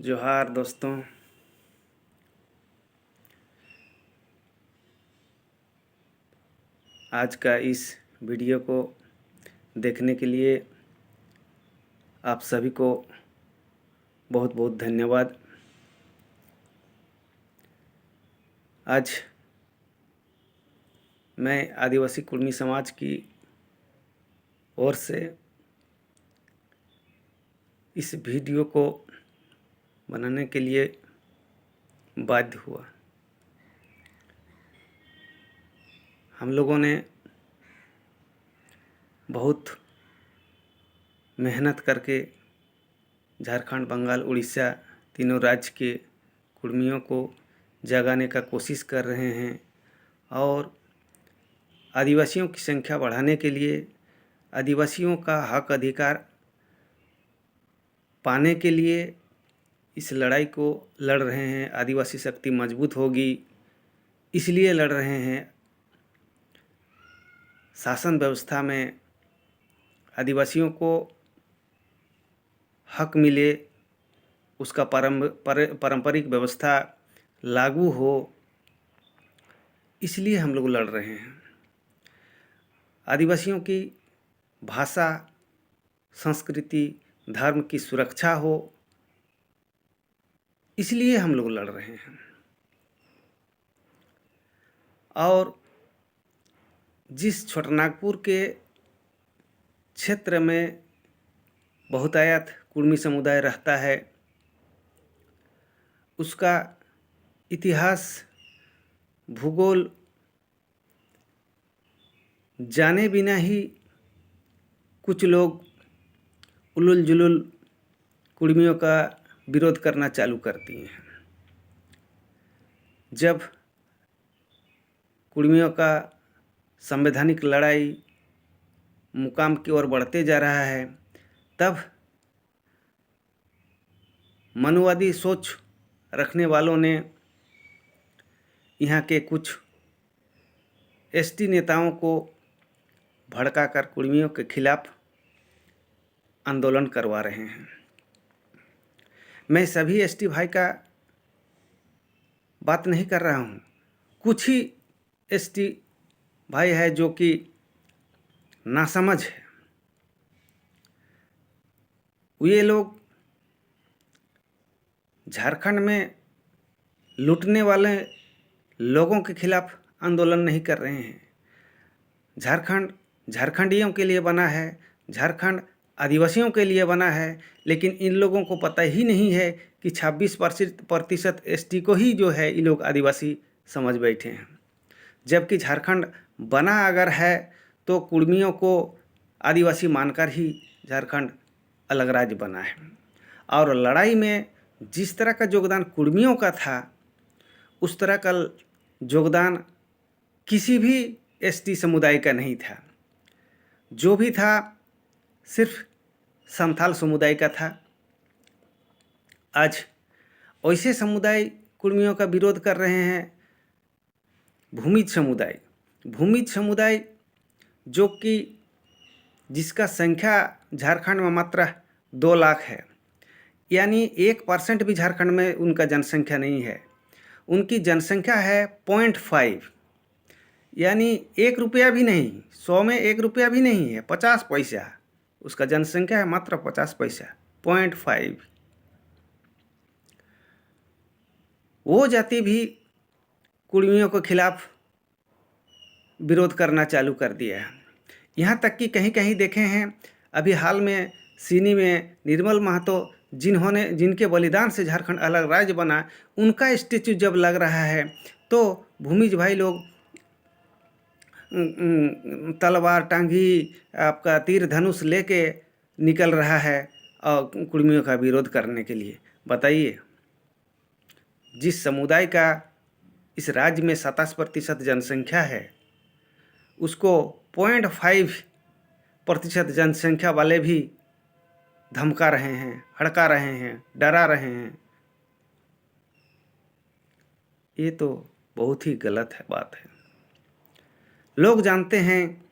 जोहार दोस्तों। आज का इस वीडियो को देखने के लिए आप सभी को बहुत बहुत धन्यवाद। आज मैं आदिवासी कुर्मी समाज की ओर से इस वीडियो को बनाने के लिए बाध्य हुआ। हम लोगों ने बहुत मेहनत करके झारखंड, बंगाल, उड़ीसा तीनों राज्य के कुर्मियों को जगाने का कोशिश कर रहे हैं और आदिवासियों की संख्या बढ़ाने के लिए, आदिवासियों का हक अधिकार पाने के लिए इस लड़ाई को लड़ रहे हैं। आदिवासी शक्ति मजबूत होगी इसलिए लड़ रहे हैं। शासन व्यवस्था में आदिवासियों को हक मिले, उसका पारंपरिक व्यवस्था लागू हो, इसलिए हम लोग लड़ रहे हैं। आदिवासियों की भाषा, संस्कृति, धर्म की सुरक्षा हो, इसलिए हम लोग लड़ रहे हैं। और जिस छोटानागपुर के क्षेत्र में बहुतायत कुर्मी समुदाय रहता है, उसका इतिहास, भूगोल जाने बिना ही कुछ लोग उलुल जुलुल कुर्मियों का विरोध करना चालू कर दिए हैं। जब कुर्मियों का संवैधानिक लड़ाई मुकाम की ओर बढ़ते जा रहा है, तब मनुवादी सोच रखने वालों ने यहाँ के कुछ एसटी नेताओं को भड़काकर कुर्मियों के खिलाफ आंदोलन करवा रहे हैं। मैं सभी एसटी भाई का बात नहीं कर रहा हूँ। कुछ ही एसटी भाई है जो कि नासमझ है। ये लोग झारखंड में लूटने वाले लोगों के खिलाफ आंदोलन नहीं कर रहे हैं। झारखंड झारखंडियों के लिए बना है, झारखंड आदिवासियों के लिए बना है, लेकिन इन लोगों को पता ही नहीं है कि 26% एसटी को ही जो है ये लोग आदिवासी समझ बैठे हैं। जबकि झारखंड बना अगर है तो कुर्मियों को आदिवासी मानकर ही झारखंड अलग राज्य बना है। और लड़ाई में जिस तरह का योगदान कुर्मियों का था, उस तरह का योगदान किसी भी एसटी समुदाय का नहीं था। जो भी था सिर्फ संथाल समुदाय का था। आज ऐसे समुदाय कुर्मियों का विरोध कर रहे हैं। भूमिज समुदाय जो कि जिसका संख्या झारखंड में मात्र 2 लाख है, यानी 1% भी झारखंड में उनका जनसंख्या नहीं है। उनकी जनसंख्या है 0.5, यानी 1 रुपया भी नहीं, 100 में 1 रुपया भी नहीं है, 50 पैसा उसका जनसंख्या है, मात्र 50 पैसा, 0.5। वो जाति भी कुर्मियों के खिलाफ विरोध करना चालू कर दिया है। यहाँ तक कि कहीं कहीं देखे हैं, अभी हाल में सीनी में निर्मल महतो जिनके बलिदान से झारखंड अलग राज्य बना, उनका स्टेचू जब लग रहा है तो भूमिज भाई लोग तलवार, टांगी, आपका तीर धनुष लेके निकल रहा है और कुर्मियों का विरोध करने के लिए। बताइए, जिस समुदाय का इस राज्य में 27% जनसंख्या है, उसको 0.5% जनसंख्या वाले भी धमका रहे हैं, हड़का रहे हैं, डरा रहे हैं। ये तो बहुत ही गलत है बात है। लोग जानते हैं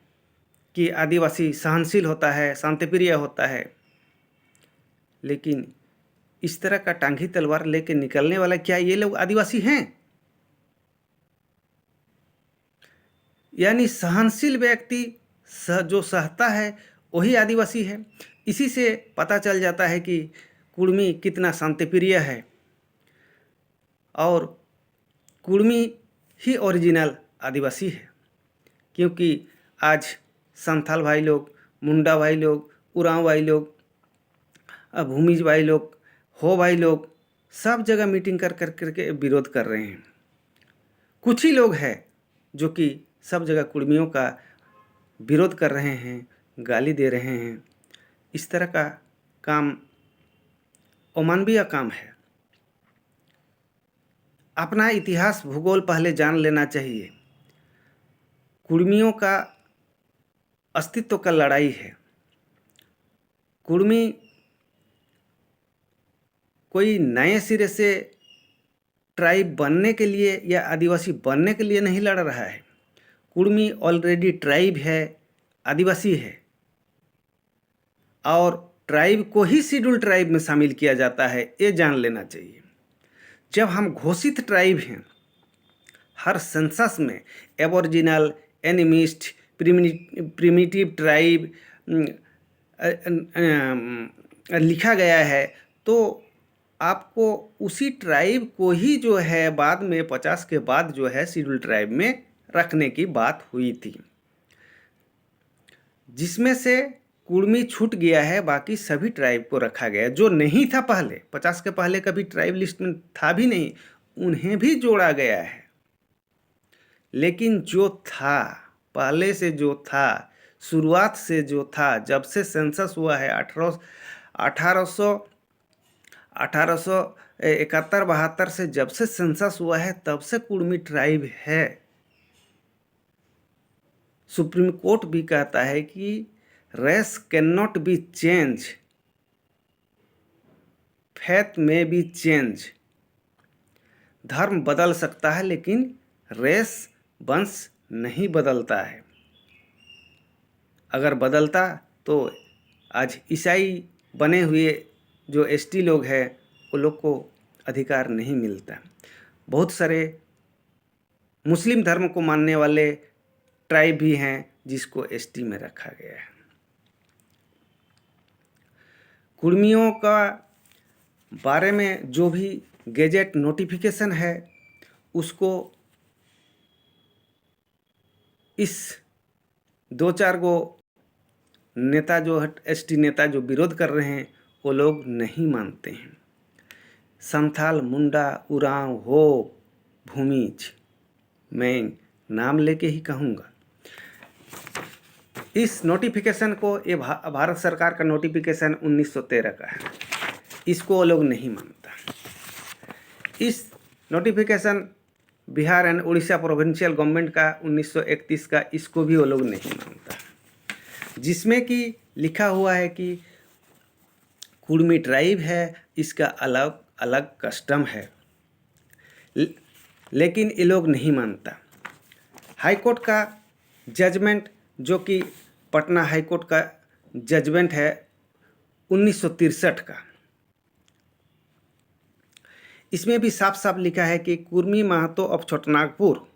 कि आदिवासी सहनशील होता है, शांतिप्रिय होता है, लेकिन इस तरह का टांगी तलवार लेके निकलने वाला, क्या ये लोग आदिवासी हैं? यानी सहनशील व्यक्ति जो सहता है वही आदिवासी है। इसी से पता चल जाता है कि कुर्मी कितना शांतिप्रिय है, और कुर्मी ही ओरिजिनल आदिवासी है। क्योंकि आज संथाल भाई लोग, मुंडा भाई लोग, उरांव भाई लोग, भूमिज भाई लोग, हो भाई लोग सब जगह मीटिंग कर करके विरोध कर रहे हैं। कुछ ही लोग हैं जो कि सब जगह कुर्मियों का विरोध कर रहे हैं, गाली दे रहे हैं। इस तरह का काम अमानवीय काम है। अपना इतिहास भूगोल पहले जान लेना चाहिए। कुर्मियों का अस्तित्व का लड़ाई है। कुर्मी कोई नए सिरे से ट्राइब बनने के लिए या आदिवासी बनने के लिए नहीं लड़ रहा है। कुर्मी ऑलरेडी ट्राइब है, आदिवासी है, और ट्राइब को ही शेड्यूल ट्राइब में शामिल किया जाता है, ये जान लेना चाहिए। जब हम घोषित ट्राइब हैं, हर सेंसस में एबोरिजिनल, एनिमिस्ट, प्रिमिटिव ट्राइब लिखा गया है, तो आपको उसी ट्राइब को ही जो है बाद में 50 के बाद जो है शेड्यूल ट्राइब में रखने की बात हुई थी, जिसमें से कुर्मी छूट गया है। बाकी सभी ट्राइब को रखा गया, जो नहीं था पहले, 50 के पहले कभी ट्राइब लिस्ट में था भी नहीं, उन्हें भी जोड़ा गया है। लेकिन जो था पहले से, जो था शुरुआत से, जो था जब से सेंसस हुआ है 1871-72 से जब से सेंसस हुआ है, तब से कुर्मी ट्राइब है। सुप्रीम कोर्ट भी कहता है कि race can not be change, faith may be change. धर्म बदल सकता है लेकिन रेस, वंश नहीं बदलता है। अगर बदलता तो आज ईसाई बने हुए जो एसटी लोग हैं वो लोग को अधिकार नहीं मिलता। बहुत सारे मुस्लिम धर्म को मानने वाले ट्राइब भी हैं जिसको एसटी में रखा गया है। कुर्मियों का बारे में जो भी गैजेट नोटिफिकेशन है, उसको इस 2-4 गो नेता जो एसटी नेता जो विरोध कर रहे हैं वो लोग नहीं मानते हैं। संथाल, मुंडा, उरांव, हो, भूमिज, मैं नाम लेके ही कहूँगा। इस नोटिफिकेशन को, ये भारत सरकार का नोटिफिकेशन 1913 का है, इसको वो लोग नहीं मानता। इस notification Bihar and Orissa provincial government का 1931 का, इसको भी वो लोग नहीं मानता, जिसमें कि लिखा हुआ है कि कुर्मी ट्राइब है, इसका अलग अलग कस्टम है, लेकिन ये लोग नहीं मानता। हाई कोर्ट का जजमेंट, जो कि पटना हाई कोर्ट का जजमेंट है 1963 का, इसमें भी साफ साफ लिखा है कि Kurmi Mahto of Chotanagpur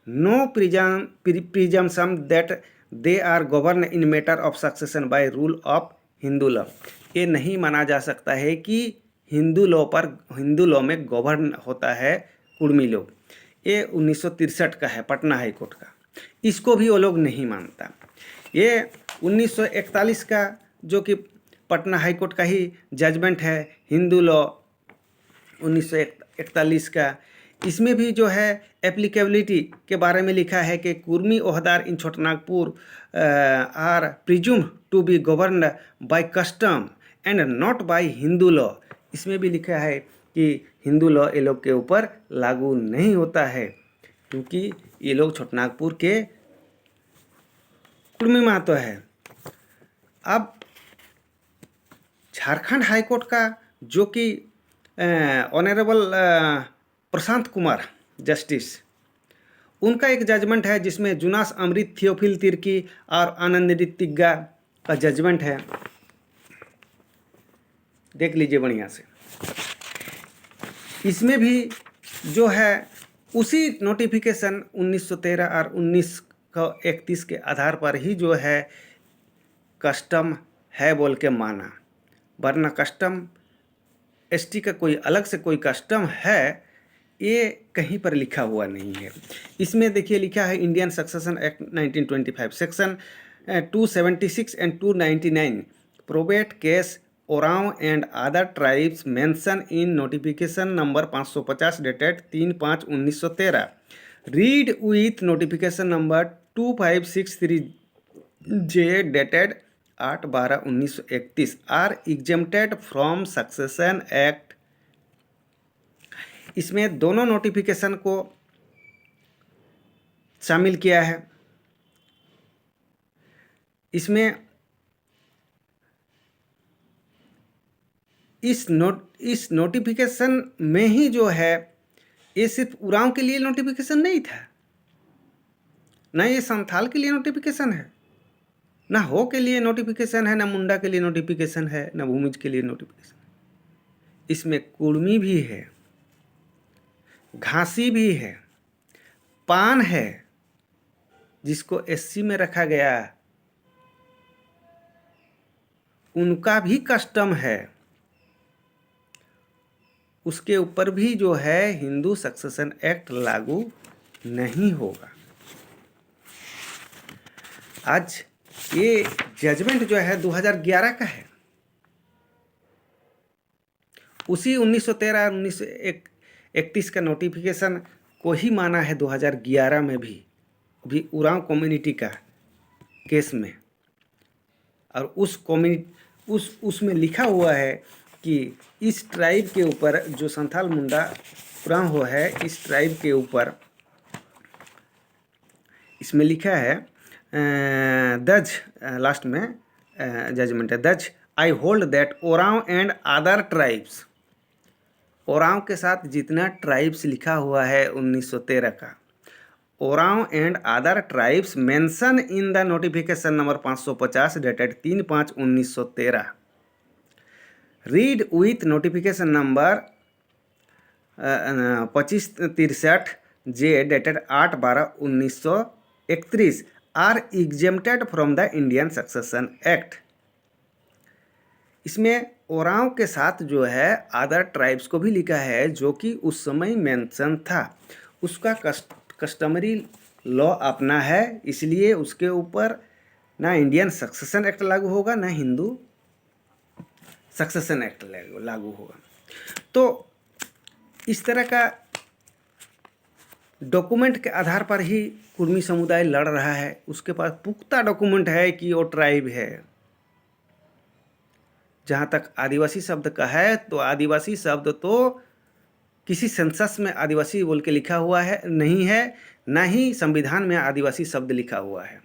no presumption that they are govern in matter of succession by rule of Hindu law. ये नहीं माना जा सकता है कि हिंदू लॉ में गवर्न होता है कुर्मी लोग। ये 1963 का है, पटना हाई कोर्ट का, इसको भी वो लोग नहीं मानता। ये 1941 का जो कि पटना हाई कोर्ट का ही जजमेंट है, हिंदू लॉ 1941 का, इसमें भी जो है एप्लीकेबिलिटी के बारे में लिखा है कि कुर्मी ओहदार in Chotanagpur are presume to be governed by custom and not by Hindu law. इसमें भी लिखा है कि हिंदू लॉ ये लोग के ऊपर लागू नहीं होता है, क्योंकि ये लोग छोटनागपुर के कुर्मी महतो है। अब झारखंड हाई कोर्ट का जो कि ऑनरेबल प्रशांत कुमार जस्टिस, उनका एक जजमेंट है जिसमें जुनास अमृत, थियोफिल तिर्की और आनंदरित तिग्गा का जजमेंट है। देख लीजिए बढ़िया से। इसमें भी जो है उसी नोटिफिकेशन 1913 और 1931 के आधार पर ही जो है कस्टम है बोल के माना, वरना कस्टम एसटी का कोई अलग से कोई कस्टम है ये कहीं पर लिखा हुआ नहीं है। इसमें देखिए लिखा है Indian succession act 1925 section 276 and 299 probate case Oraon and other tribes mention in notification number 550 dated 3/5/1913 read with notification number 2563 J dated 8/12/1931 are exempted from succession act. इसमें दोनों नोटिफिकेशन को शामिल किया है। इसमें इस नोटिफिकेशन में ही जो है ये सिर्फ उरांव के लिए नोटिफिकेशन नहीं था, ना ये संथाल के लिए नोटिफिकेशन है, ना हो के लिए नोटिफिकेशन है, ना मुंडा के लिए नोटिफिकेशन है, ना भूमिज के लिए नोटिफिकेशन है। इसमें कुर्मी भी है, घासी भी है, पान है जिसको एससी में रखा गया, उनका भी कस्टम है, उसके ऊपर भी जो है हिंदू सक्सेशन एक्ट लागू नहीं होगा। आज ये जजमेंट जो है 2011 का है, उसी 1913 और 1931 का नोटिफिकेशन को ही माना है 2011 में भी उरांव कम्युनिटी का केस में। और उसमें लिखा हुआ है कि इस ट्राइब के ऊपर जो संथाल मुंडा उरांव हो है, इस ट्राइब के ऊपर इसमें लिखा है दज लास्ट में जजमेंट है thus I hold that Oraon and other tribes, Oraon के साथ जितना ट्राइब्स लिखा हुआ है 1913 का, Oraon and other tribes mention in the notification number 550 dated 3/5/1913 read with notification number 2563 J dated 8/12/1931 are exempted from the Indian succession act. इसमें ओरांव के साथ जो है अदर ट्राइब्स को भी लिखा है जो कि उस समय मेंशन था, उसका कस्टमरी लॉ अपना है, इसलिए उसके ऊपर ना इंडियन सक्सेशन एक्ट लागू होगा ना हिंदू सक्सेशन एक्ट लागू होगा। तो इस तरह का डॉक्यूमेंट के आधार पर ही कुर्मी समुदाय लड़ रहा है, उसके पास पुख्ता डॉक्यूमेंट है कि वो ट्राइब है। जहाँ तक आदिवासी शब्द का है तो आदिवासी शब्द तो किसी सेंसस में आदिवासी बोल के लिखा हुआ है नहीं है, ना ही संविधान में आदिवासी शब्द लिखा हुआ है,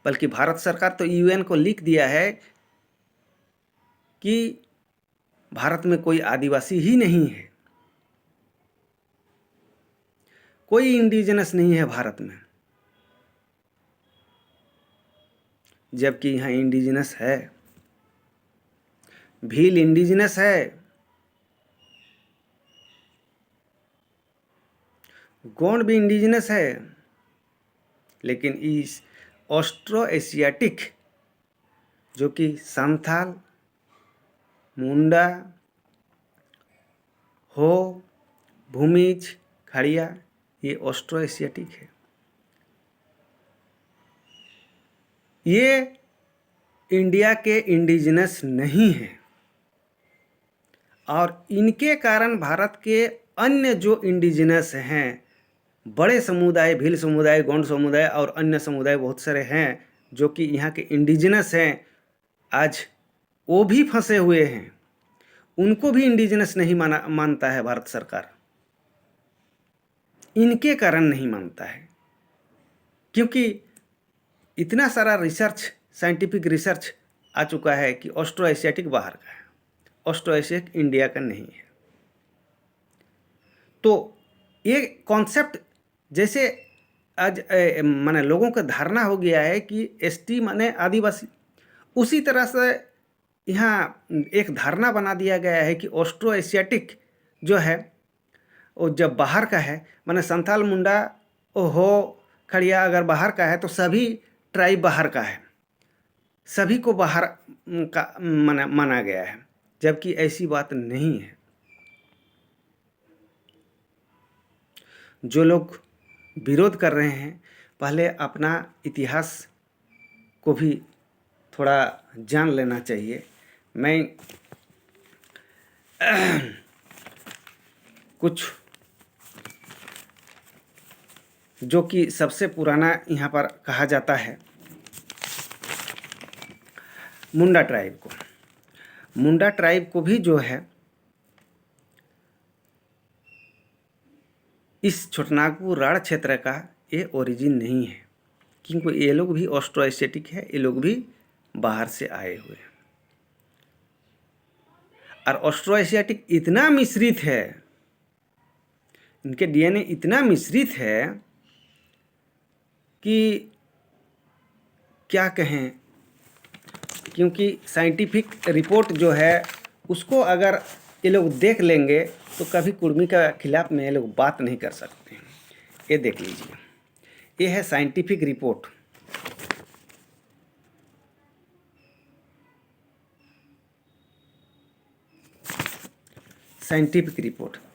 बल्कि भारत सरकार तो यूएन को लिख दिया है कि भारत में कोई आदिवासी ही नहीं है, कोई इंडिजिनस नहीं है भारत में, जबकि यहाँ इंडिजिनस है। भील इंडिजिनस है, गोंड भी इंडिजिनस है, लेकिन इस ऑस्ट्रो एशियाटिक जो कि संथाल, मुंडा, हो, भूमिज, खड़िया, ये ऑस्ट्रो एशियाटिक है। ये इंडिया के इंडिजिनस नहीं है और इनके कारण भारत के अन्य जो इंडिजिनस हैं, बड़े समुदाय, भील समुदाय, गोंड समुदाय और अन्य समुदाय बहुत सारे हैं जो कि यहाँ के इंडिजिनस हैं, आज वो भी फंसे हुए हैं, उनको भी इंडिजिनस नहीं मानता है भारत सरकार। इनके कारण नहीं मानता है क्योंकि इतना सारा रिसर्च, साइंटिफिक रिसर्च आ चुका है कि ऑस्ट्रो एशियाटिक बाहर का है, ऑस्ट्रो एशियाटिक इंडिया का नहीं है। तो ये कॉन्सेप्ट जैसे आज माने लोगों का धारणा हो गया है कि एसटी माने आदिवासी, उसी तरह से यहाँ एक धारणा बना दिया गया है कि ऑस्ट्रो एशियाटिक जो है वो जब बाहर का है, माने संथाल, मुंडा, हो, खड़िया अगर बाहर का है तो सभी ट्राइब बाहर का है, सभी को बाहर का माना गया है, जबकि ऐसी बात नहीं है। जो लोग विरोध कर रहे हैं पहले अपना इतिहास को भी थोड़ा जान लेना चाहिए। मैं कुछ जो कि सबसे पुराना यहाँ पर कहा जाता है मुंडा ट्राइब को भी जो है इस छोटानागपुर रण क्षेत्र का ये ओरिजिन नहीं है, क्योंकि ये लोग भी ऑस्ट्रो एशियाटिक है, ये लोग भी बाहर से आए हुए हैं। और ऑस्ट्रो एशियाटिक इतना मिश्रित है, इनके डीएनए इतना मिश्रित है कि क्या कहें, क्योंकि साइंटिफिक रिपोर्ट जो है उसको अगर ये लोग देख लेंगे तो कभी कुर्मी के खिलाफ में ये लोग बात नहीं कर सकते हैं। ये देख लीजिए, ये है scientific report.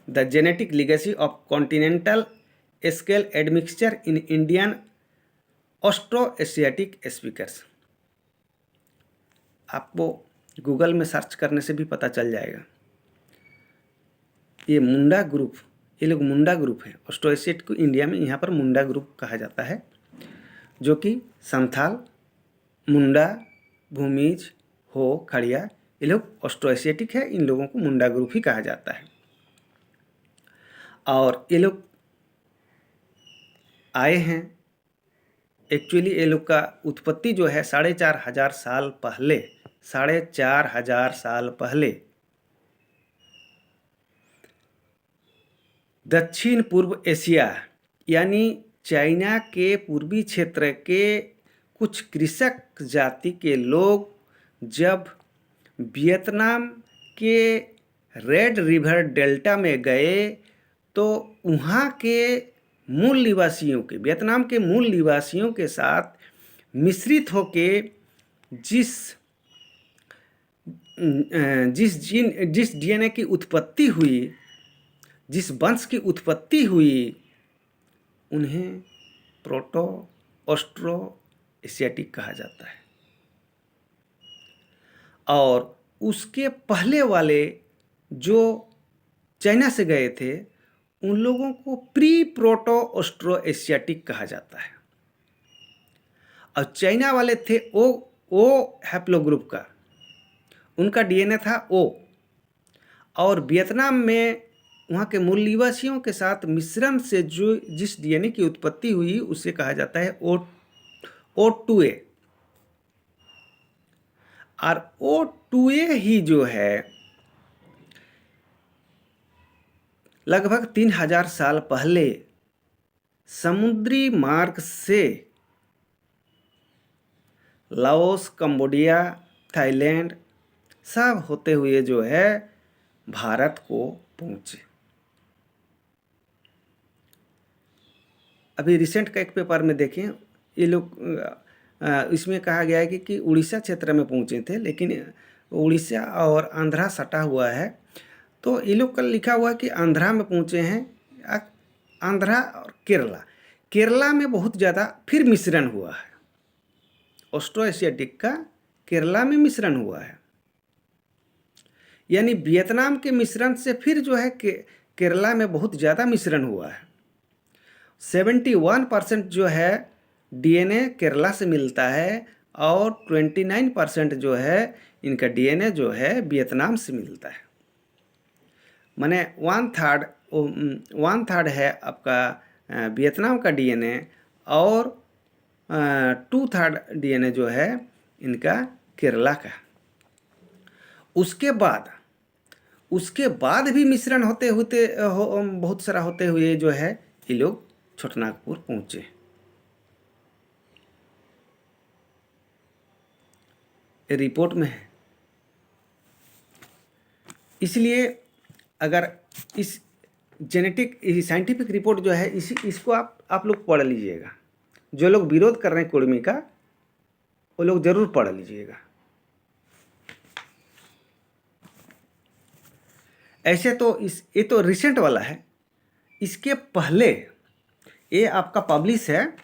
The genetic legacy of continental scale admixture in Indian Austro Asiatic speakers. आपको गूगल में सर्च करने से भी पता चल जाएगा। ये मुंडा ग्रुप, ये लोग मुंडा ग्रुप है। ऑस्ट्रो एशियाटिक को इंडिया में यहाँ पर मुंडा ग्रुप कहा जाता है, जो कि संथाल, मुंडा, भूमिज, हो, खड़िया, ये लोग ऑस्ट्रो एशियाटिक है। इन लोगों को मुंडा ग्रुप ही कहा जाता है। और ये लोग आए हैं, एक्चुअली ये लोग का उत्पत्ति जो है 4,500 साल पहले, 4,500 साल पहले दक्षिण पूर्व एशिया यानी चाइना के पूर्वी क्षेत्र के कुछ कृषक जाति के लोग जब वियतनाम के रेड रिवर डेल्टा में गए तो वहाँ के मूल निवासियों के, वियतनाम के मूल निवासियों के साथ मिश्रित होके जिस डीएनए की उत्पत्ति हुई, जिस वंश की उत्पत्ति हुई, उन्हें प्रोटो ऑस्ट्रो एशियाटिक कहा जाता है। और उसके पहले वाले जो चाइना से गए थे उन लोगों को प्री प्रोटो ऑस्ट्रो एशियाटिक कहा जाता है। और चाइना वाले थे ओ हैप्लोग्रुप का, उनका डीएनए था ओ। और वियतनाम में वहाँ के मूल निवासियों के साथ मिश्रण से जो जिस डीएनए की उत्पत्ति हुई उसे कहा जाता है O2A। और O2A ही जो है लगभग 3,000 साल पहले समुद्री मार्ग से लाओस, कंबोडिया, थाईलैंड सब होते हुए जो है भारत को पहुँचे। अभी रिसेंट का एक पेपर में देखें, ये लोग इसमें कहा गया है कि उड़ीसा क्षेत्र में पहुँचे थे, लेकिन उड़ीसा और आंध्रा सटा हुआ है, तो ये लोग का लिखा हुआ है कि आंध्रा में पहुँचे हैं। आंध्रा और केरला में बहुत ज़्यादा फिर मिश्रण हुआ है। ऑस्ट्रो एशियाटिक का केरला में मिश्रण हुआ है, यानी वियतनाम के मिश्रण से फिर जो है केरला में बहुत ज़्यादा मिश्रण हुआ है। 71% जो है डीएनए केरला से मिलता है और 29% जो है इनका डीएनए जो है वियतनाम से मिलता है। माने 1/3 है आपका वियतनाम का डीएनए और 2/3 डीएनए जो है इनका केरला का। उसके बाद भी मिश्रण होते बहुत सारा होते हुए जो है ये लोग छोटानागपुर पहुँचे। रिपोर्ट में है इसलिए अगर इस जेनेटिक साइंटिफिक रिपोर्ट जो है इसको आप लोग पढ़ लीजिएगा। जो लोग विरोध कर रहे हैं कुर्मी का, वो लोग जरूर पढ़ लीजिएगा। ऐसे तो ये तो रिसेंट वाला है। इसके पहले ये आपका पब्लिश है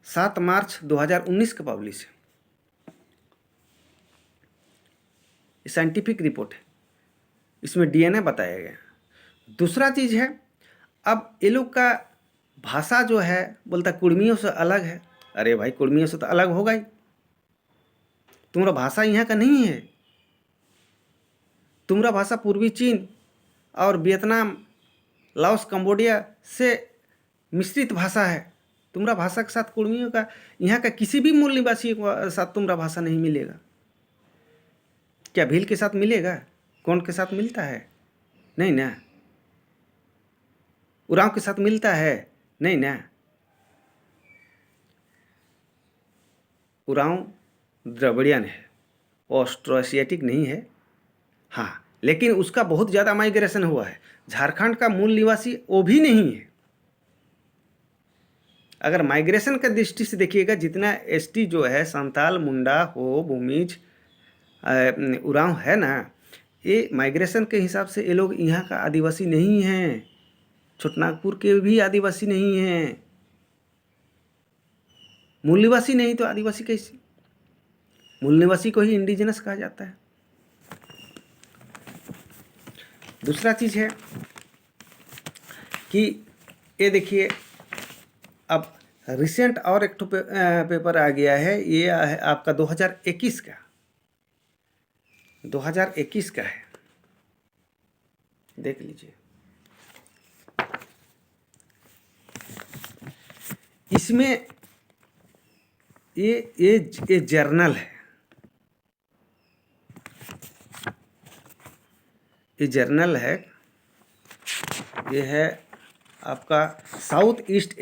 7 मार्च 2019 का पब्लिश है। साइंटिफिक रिपोर्ट है, इसमें डीएनए बताया गया। दूसरा चीज़ है, अब ये लोग का भाषा जो है बोलता कुर्मियों से अलग है। अरे भाई, कुर्मियों से तो अलग होगा ही। तुम्हारा भाषा यहाँ का नहीं है। तुम्हारा भाषा पूर्वी चीन और वियतनाम, लाओस, कंबोडिया से मिश्रित भाषा है। तुम्हारा भाषा के साथ कुर्मियों का, यहाँ का किसी भी मूल निवासी के साथ तुम्हारा भाषा नहीं मिलेगा। क्या भील के साथ मिलेगा? कौन के साथ मिलता है? नहीं ना। उरांव के साथ मिलता है? नहीं ना। उरांव द्रविड़ियन है, ऑस्ट्रोएशियाटिक नहीं है। हाँ, लेकिन उसका बहुत ज़्यादा माइग्रेशन हुआ है। झारखंड का मूल निवासी वो भी नहीं है। अगर माइग्रेशन का दृष्टि से देखिएगा, जितना एसटी जो है, संताल, मुंडा, हो, भूमिज, उरांव है ना, ये माइग्रेशन के हिसाब से ये लोग यहाँ का आदिवासी नहीं हैं। छोटनागपुर के भी आदिवासी नहीं हैं। मूल निवासी नहीं तो आदिवासी कैसे? मूल निवासी को ही इंडिजिनस कहा जाता है। दूसरा चीज़ है कि ये देखिए, अब रिसेंट और एक पेपर आ गया है। ये है आपका 2021 का, 2021 का है, देख लीजिए। इसमें ये जर्नल है, ये जर्नल है। ये है आपका south east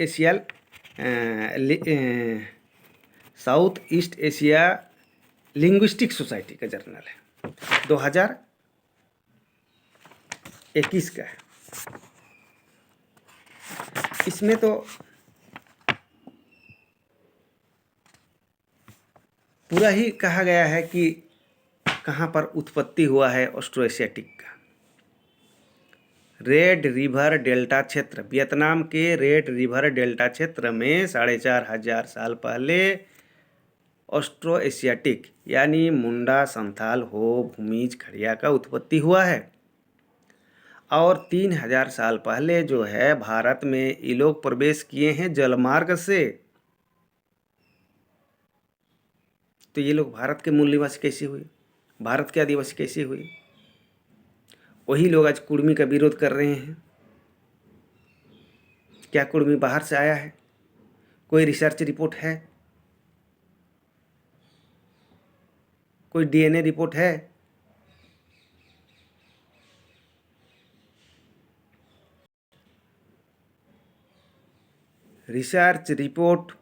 Asia linguistic society का जर्नल है, 2021 का है। इसमें तो पूरा ही कहा गया है कि कहाँ पर उत्पत्ति हुआ है ऑस्ट्रोएशियाटिक का। रेड रिवर डेल्टा क्षेत्र, वियतनाम के रेड रिवर डेल्टा क्षेत्र में 4500 साल पहले ऑस्ट्रोएशियाटिक यानी मुंडा, संथाल, हो, भूमिज, खड़िया का उत्पत्ति हुआ है। और 3000 साल पहले जो है भारत में ये लोग प्रवेश किए हैं जलमार्ग से। तो ये लोग भारत के मूल निवासी कैसे हुए? भारत के आदिवासी कैसे हुए? वही लोग आज कुर्मी का विरोध कर रहे हैं। क्या कुर्मी बाहर से आया है? कोई रिसर्च रिपोर्ट है? कोई डीएनए रिपोर्ट है? रिसर्च रिपोर्ट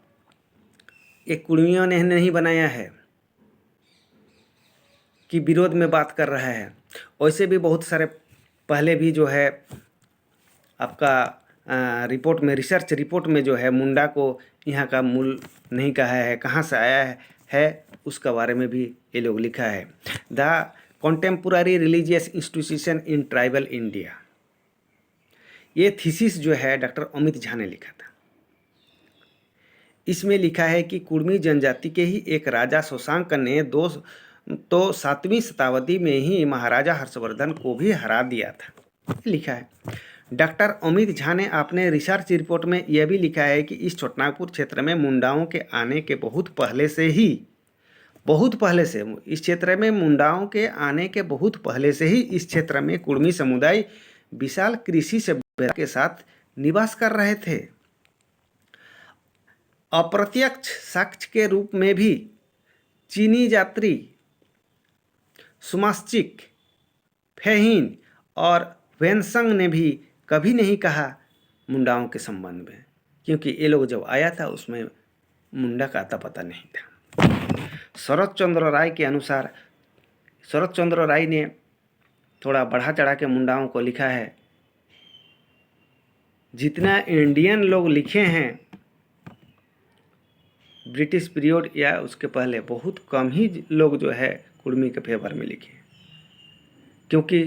एक कुर्मियों ने नहीं बनाया है कि विरोध में बात कर रहा है। वैसे भी बहुत सारे पहले भी जो है आपका रिपोर्ट में, रिसर्च रिपोर्ट में जो है मुंडा को यहाँ का मूल नहीं कहा है, कहाँ से आया है उसका बारे में भी ये लोग लिखा है। The contemporary religious institution in tribal India, ये थीसिस जो है डॉक्टर अमित झा ने लिखा था। इसमें लिखा है कि कुर्मी जनजाति के ही एक राजा शशांक ने 7वीं शताब्दी में ही महाराजा हर्षवर्धन को भी हरा दिया था, लिखा है। डॉक्टर अमित झा ने अपने रिसर्च रिपोर्ट में यह भी लिखा है कि इस छोटनागपुर क्षेत्र में मुंडाओं के आने के बहुत पहले से इस क्षेत्र में मुंडाओं के आने के बहुत पहले से ही इस क्षेत्र में कुर्मी समुदाय विशाल कृषि सभ्यता के साथ निवास कर रहे थे। अप्रत्यक्ष साक्ष्य के रूप में भी चीनी यात्री सुमाश्चिक, फेहिन और वेनसंग ने भी कभी नहीं कहा मुंडाओं के संबंध में, क्योंकि ये लोग जब आया था उसमें मुंडा का आता पता नहीं था। शरद चंद्र राय के अनुसार शरत चंद्र राय ने थोड़ा बढ़ा चढ़ा के मुंडाओं को लिखा है। जितना इंडियन लोग लिखे हैं ब्रिटिश पीरियड या उसके पहले, बहुत कम ही लोग जो है कुर्मी के फेवर में लिखे, क्योंकि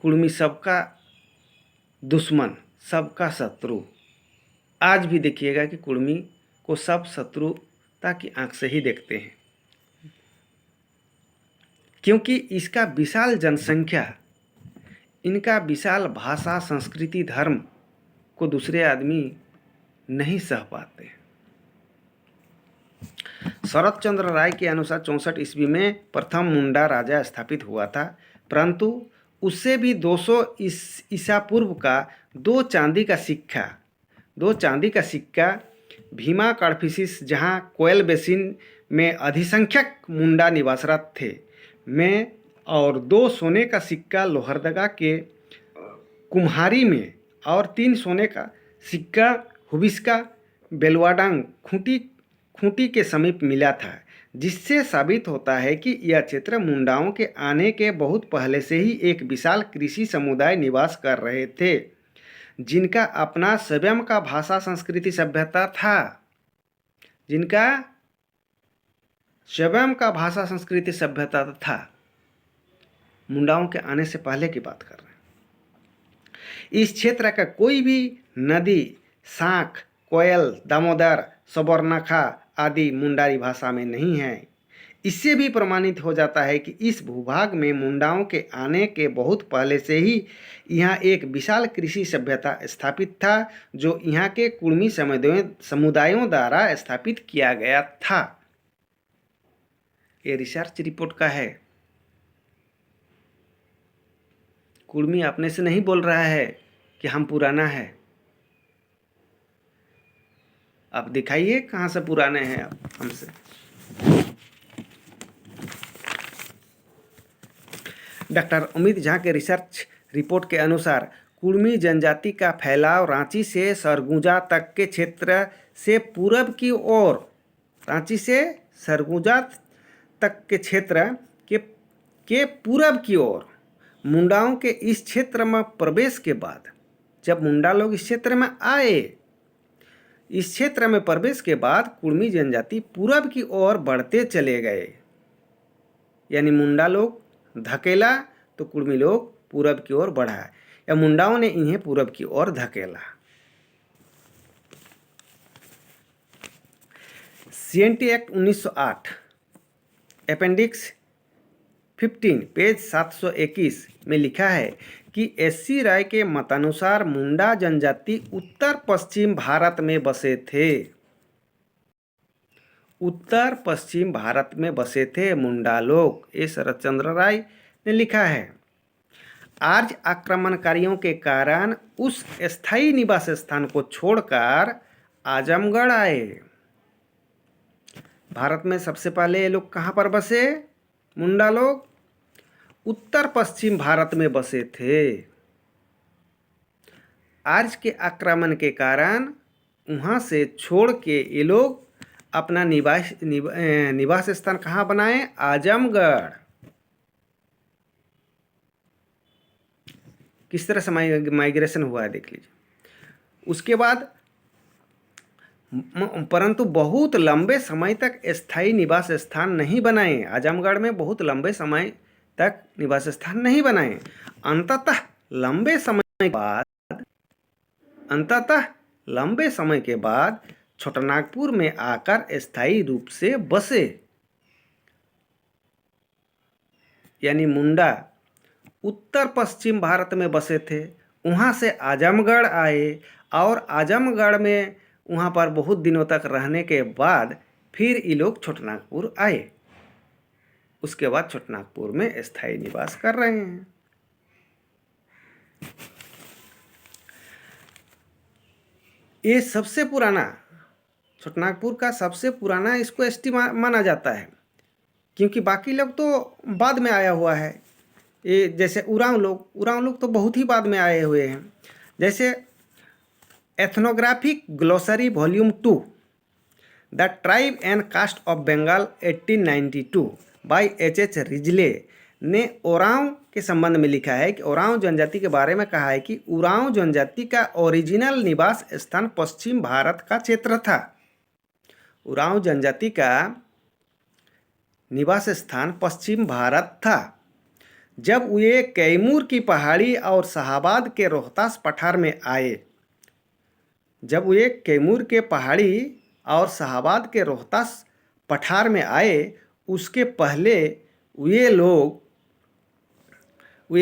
कुर्मी सबका दुश्मन, सबका शत्रु। आज भी देखिएगा कि कुर्मी को सब शत्रुता की आंख से ही देखते हैं, क्योंकि इसका विशाल जनसंख्या, इनका विशाल भाषा, संस्कृति, धर्म को दूसरे आदमी नहीं सह पाते। शरत चंद्र राय के अनुसार 64 ईस्वी में प्रथम मुंडा राजा स्थापित हुआ था, परंतु उससे भी 200 ईसा पूर्व का दो चांदी का सिक्का भीमा कड़फिसिस, जहां कोयल बेसिन में अधिसंख्यक मुंडा निवासरत थे, में, और 2 सोने का सिक्का लोहरदगा के कुम्हारी में, और 3 सोने का सिक्का हुबिस्का बेलवाडांग खूंटी के समीप मिला था, जिससे साबित होता है कि यह क्षेत्र मुंडाओं के आने के बहुत पहले से ही एक विशाल कृषि समुदाय निवास कर रहे थे, जिनका अपना स्वयं का भाषा, संस्कृति, सभ्यता था। जिनका स्वयं का भाषा, संस्कृति, सभ्यता था। मुंडाओं के आने से पहले की बात कर रहे हैं। इस क्षेत्र का कोई भी नदी साख, कोयल, दामोदर, सबरनाखा आदि मुंडारी भाषा में नहीं है। इससे भी प्रमाणित हो जाता है कि इस भूभाग में मुंडाओं के आने के बहुत पहले से ही यहाँ एक विशाल कृषि सभ्यता स्थापित था, जो यहाँ के कुर्मी समुदायों द्वारा स्थापित किया गया था। ये रिसर्च रिपोर्ट का है। कुर्मी अपने से नहीं बोल रहा है कि हम पुराना है। आप दिखाइए कहाँ से पुराने हैं आप हमसे। डॉक्टर अमित झा के रिसर्च रिपोर्ट के अनुसार कुर्मी जनजाति का फैलाव रांची से सरगुजा तक के क्षेत्र से पूरब की ओर, रांची से सरगुजा तक के क्षेत्र के पूरब की ओर मुंडाओं के इस क्षेत्र में प्रवेश के बाद, जब मुंडा लोग इस क्षेत्र में आए, इस क्षेत्र में प्रवेश के बाद कुर्मी जनजाति पूरब की ओर बढ़ते चले गए। यानी मुंडा लोग धकेला तो कुर्मी लोग पूरब की ओर बढ़ा, या मुंडाओं ने इन्हें पूरब की ओर धकेला। सीएनटी एक्ट 1908 अपेंडिक्स 15 पेज 721 में लिखा है कि एससी राय के मतानुसार मुंडा जनजाति उत्तर पश्चिम भारत में बसे थे। उत्तर पश्चिम भारत में बसे थे मुंडा लोग, ये शरत चंद्र राय ने लिखा है। आर्य आक्रमणकारियों के कारण उस स्थायी निवास स्थान को छोड़कर आजमगढ़ आए। भारत में सबसे पहले ये लोग कहाँ पर बसे? मुंडा लोग उत्तर पश्चिम भारत में बसे थे। आर्य के आक्रमण के कारण वहाँ से छोड़ के ये लोग अपना निवास स्थान कहाँ बनाए? आजमगढ़। किस तरह से माइग्रेशन हुआ है देख लीजिए। उसके बाद परंतु बहुत लंबे समय तक स्थायी निवास स्थान नहीं बनाए। आजमगढ़ में बहुत लंबे समय तक निवास स्थान नहीं बनाए। अंततः लंबे समय के बाद छोटानागपुर में आकर स्थायी रूप से बसे। यानी मुंडा उत्तर पश्चिम भारत में बसे थे, वहाँ से आजमगढ़ आए और आजमगढ़ में वहाँ पर बहुत दिनों तक रहने के बाद फिर ये लोग छोटानागपुर आए। उसके बाद छोटानागपुर में स्थायी निवास कर रहे हैं। ये सबसे पुराना, छोटानागपुर का सबसे पुराना इसको एसटी माना जाता है, क्योंकि बाकी लोग तो बाद में आया हुआ है। ये जैसे उरांव लोग तो बहुत ही बाद में आए हुए हैं। जैसे ethnographic glossary volume 2 the tribe and caste of Bengal 1892 by H.H. Risley ने ओरांव के संबंध में लिखा है कि ओरांव जनजाति के बारे में कहा है कि उरांव जनजाति का ओरिजिनल निवास स्थान पश्चिम भारत का क्षेत्र था। उरांव जनजाति का निवास स्थान पश्चिम भारत था। जब वे कैमूर की पहाड़ी और शाहाबाद के रोहतास पठार में आए, जब वे कैमूर के पहाड़ी और शाहाबाद के रोहतास पठार में आए, उसके पहले वे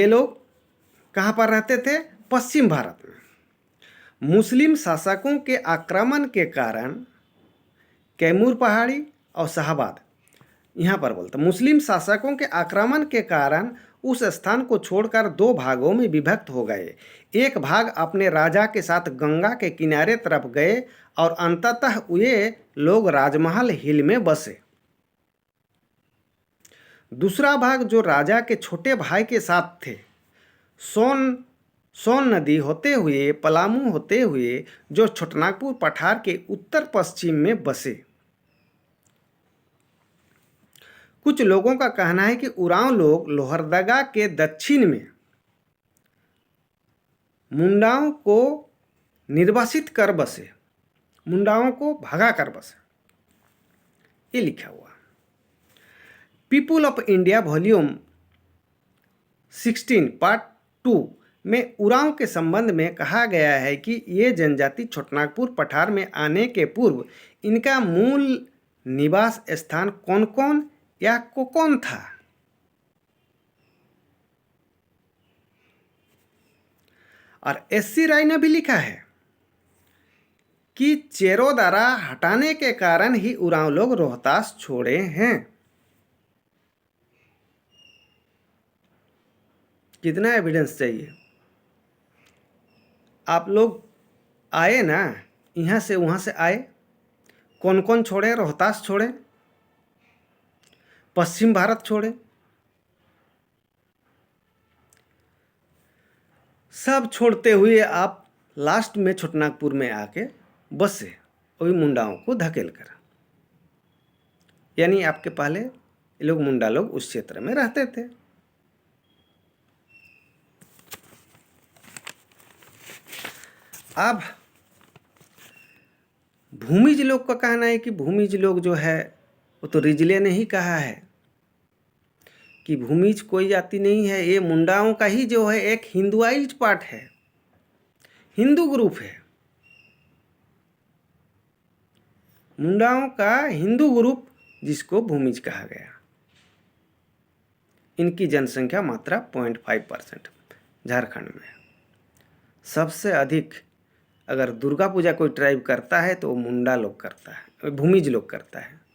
लोग कहाँ पर रहते थे? पश्चिम भारत में। मुस्लिम शासकों के आक्रमण के कारण कैमूर पहाड़ी और शाहाबाद, यहाँ पर बोलता, मुस्लिम शासकों के आक्रमण के कारण उस स्थान को छोड़कर दो भागों में विभक्त हो गए। एक भाग अपने राजा के साथ गंगा के किनारे तरफ गए और अंततः वे लोग राजमहल हिल में बसे। दूसरा भाग जो राजा के छोटे भाई के साथ थे, सोन नदी होते हुए, पलामू होते हुए, जो छोटनागपुर पठार के उत्तर पश्चिम में बसे। कुछ लोगों का कहना है कि उरांव लोग लोहरदगा के दक्षिण में मुंडाओं को निर्वासित कर बसे, मुंडाओं को भगा कर बसे। ये लिखा हुआ people of India volume 16 part 2 में उरांव के संबंध में कहा गया है कि ये जनजाति छोटनागपुर पठार में आने के पूर्व इनका मूल निवास स्थान कौन या कोकोन था। और एस.सी. राय ने भी लिखा है कि चेरोदारा हटाने के कारण ही उरांव लोग रोहतास छोड़े हैं। कितना एविडेंस चाहिए? आप लोग आए ना, यहाँ से वहाँ से आए, कौन कौन छोड़े? रोहतास छोड़े, पश्चिम भारत छोड़े, सब छोड़ते हुए आप लास्ट में छोटनागपुर में आके बसे, वही मुंडाओं को धकेल कर। यानी आपके पहले ये लोग मुंडा लोग उस क्षेत्र में रहते थे। अब भूमिज लोग का कहना है कि भूमिज लोग जो है वो तो रिजले ने ही कहा है कि भूमिज कोई जाति नहीं है, ये मुंडाओं का ही जो है एक हिंदुआइज पार्ट है, हिंदू ग्रुप है। मुंडाओं का हिंदू ग्रुप जिसको भूमिज कहा गया। इनकी जनसंख्या मात्रा 0.5% झारखंड में। सबसे अधिक अगर दुर्गा पूजा कोई ट्राइब करता है तो वो मुंडा लोग करता है, भूमिज लोग करता है।